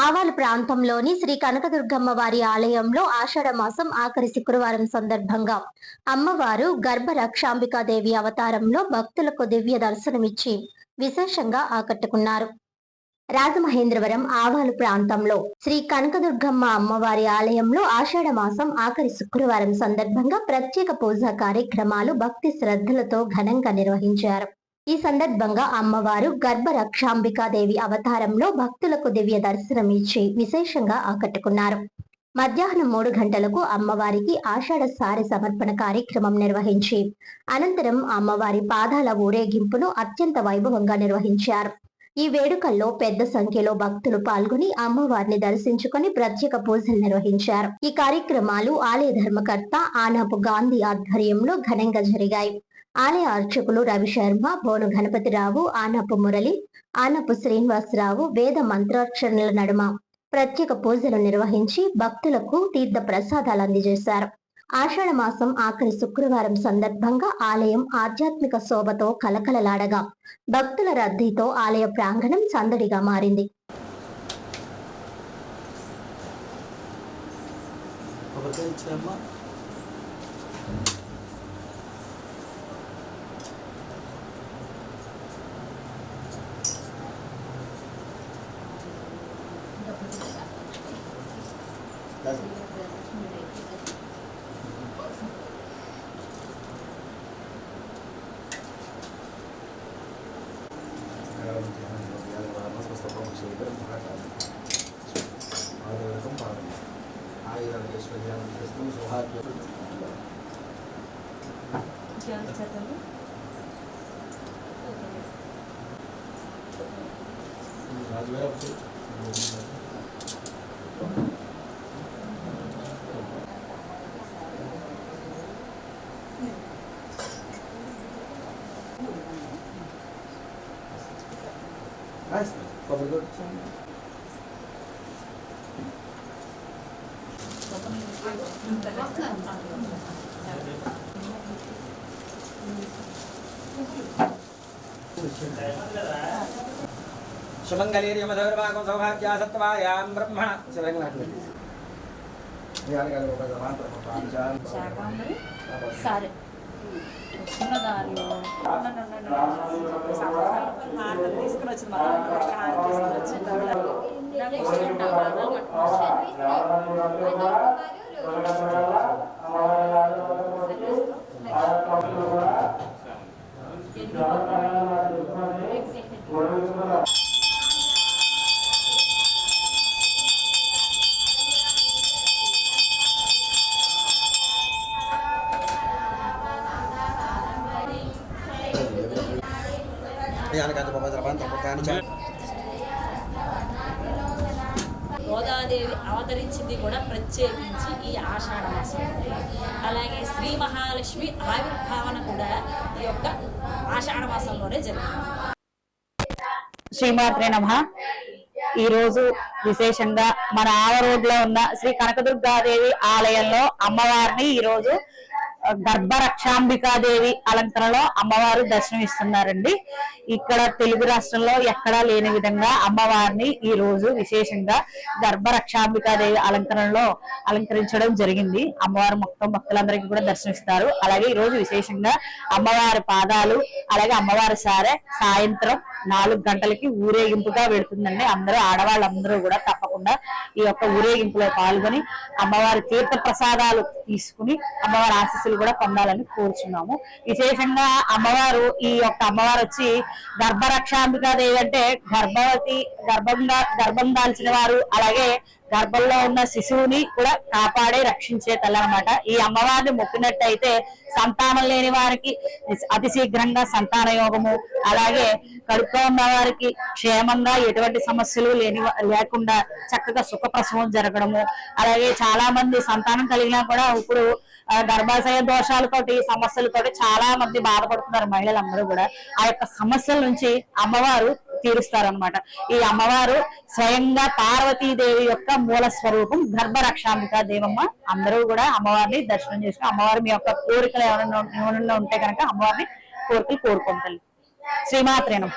ఆవాల ప్రాంతంలోని శ్రీ కనకదుర్గమ్మ వారి ఆలయంలో ఆషాఢ మాసం ఆఖరి శుక్రవారం సందర్భంగా అమ్మవారు గర్భ రక్షాంబికాదేవి అవతారంలో భక్తులకు దివ్య దర్శనమిచ్చి విశేషంగా ఆకట్టుకున్నారు. రాజమహేంద్రవరం ఆవాలు ప్రాంతంలో శ్రీ కనకదుర్గమ్మ అమ్మవారి ఆలయంలో ఆషాఢ మాసం ఆఖరి శుక్రవారం సందర్భంగా ప్రత్యేక పూజా కార్యక్రమాలు భక్తి శ్రద్ధలతో ఘనంగా నిర్వహించారు. ఈ సందర్భంగా అమ్మవారు గర్భ రక్షాంబికాదేవి అవతారంలో భక్తులకు దివ్య దర్శనం ఇచ్చి విశేషంగా ఆకట్టుకున్నారు. మధ్యాహ్నం 3 గంటలకు అమ్మవారికి ఆషాఢ సారి సమర్పణ కార్యక్రమం నిర్వహించి అనంతరం అమ్మవారి పాదాల ఊరేగింపును అత్యంత వైభవంగా నిర్వహించారు. ఈ వేడుకల్లో పెద్ద సంఖ్యలో భక్తులు పాల్గొని అమ్మవారిని దర్శించుకుని ప్రత్యేక పూజలు నిర్వహించారు. ఈ కార్యక్రమాలు ఆలయ ధర్మకర్త ఆనాపు గాంధీ ఆధ్వర్యంలో ఘనంగా జరిగాయి. ఆలయ అర్చకులు రవిశర్మ, బోను గణపతిరావు, ఆనపు మురళి, ఆనపు శ్రీనివాసరావు వేద మంత్రోచ్చరణల నడుమ ప్రత్యేక పూజలు నిర్వహించి భక్తులకు తీర్థ ప్రసాదాలు అందజేశారు. ఆషాఢ మాసం ఆఖరి శుక్రవారం సందర్భంగా ఆలయం ఆధ్యాత్మిక శోభతో కలకలలాడగా భక్తుల రద్దీతో ఆలయ ప్రాంగణం సందడిగా మారింది. Nice. Probably good. सुमंगलीर्यमधर्वाकं सौभाग्या सत्त्वायां ब्रह्मण सारे తీసుకుని గోదాదేవి అవతరించింది కూడా ప్రత్యేకించి ఈ ఆషాఢ మాసం. అలాగే శ్రీ మహాలక్ష్మి ఆవిర్భావన కూడా ఈ యొక్క ఆషాఢ మాసంలోనే జరిగింది. శ్రీమాత్రే నమః. ఈ రోజు విశేషంగా మన ఆవరోడ్లో ఉన్న శ్రీ కనకదుర్గాదేవి ఆలయంలో అమ్మవారిని ఈ రోజు గర్భ రక్షాంబికాదేవి అలంకరణలో అమ్మవారు దర్శనమిస్తున్నారండి. ఇక్కడ తెలుగు రాష్ట్రంలో ఎక్కడా లేని విధంగా అమ్మవారిని ఈ రోజు విశేషంగా గర్భ రక్షాంబికాదేవి అలంకరణలో అలంకరించడం జరిగింది. అమ్మవారు మొత్తం భక్తులందరికీ కూడా దర్శనమిస్తారు. అలాగే ఈ రోజు విశేషంగా అమ్మవారి పాదాలు అలాగే అమ్మవారి సారె సాయంత్రం 4 గంటలకి ఊరేగింపుగా వెళుతుందండి. అందరూ ఆడవాళ్ళందరూ కూడా తప్పకుండా ఈ యొక్క ఊరేగింపులో పాల్గొని అమ్మవారి తీర్థ ప్రసాదాలు తీసుకుని అమ్మవారి ఆశీస్సులు కూడా పొందాలని కోరుచున్నాము. విశేషంగా అమ్మవారు ఈ యొక్క అమ్మవారు వచ్చి గర్భరక్షాంబికాదేవి అంటే గర్భం దాల్చిన వారు అలాగే గర్భంలో ఉన్న శిశువుని కూడా కాపాడే రక్షించే తల్లి అన్నమాట. ఈ అమ్మవారిని మొక్కినట్టయితే సంతానం లేని వారికి అతి శీఘ్రంగా సంతాన యోగము అలాగే కడుపులో ఉన్న వారికి క్షేమంగా ఎటువంటి సమస్యలు లేకుండా చక్కగా సుఖప్రసవం జరగడము అలాగే చాలా మంది సంతానం కలిగినా కూడా ఇప్పుడు గర్భాశయ దోషాలతోటి సమస్యలతోటి చాలా మంది బాధపడుతున్నారు మహిళలందరూ కూడా. ఆ యొక్క సమస్యల నుంచి అమ్మవారు తీరుస్తారనమాట. ఈ అమ్మవారు స్వయంగా పార్వతీదేవి యొక్క మూల స్వరూపం గర్భరక్షాంబికా దేవమ్మ. అందరూ కూడా అమ్మవారిని దర్శనం చేసుకుని అమ్మవారి మీ యొక్క కోరికలు ఏమైనా ఉంటే కనుక అమ్మవారిని కోరికలు కోరుకుంటారు. శ్రీమాత్రేనం.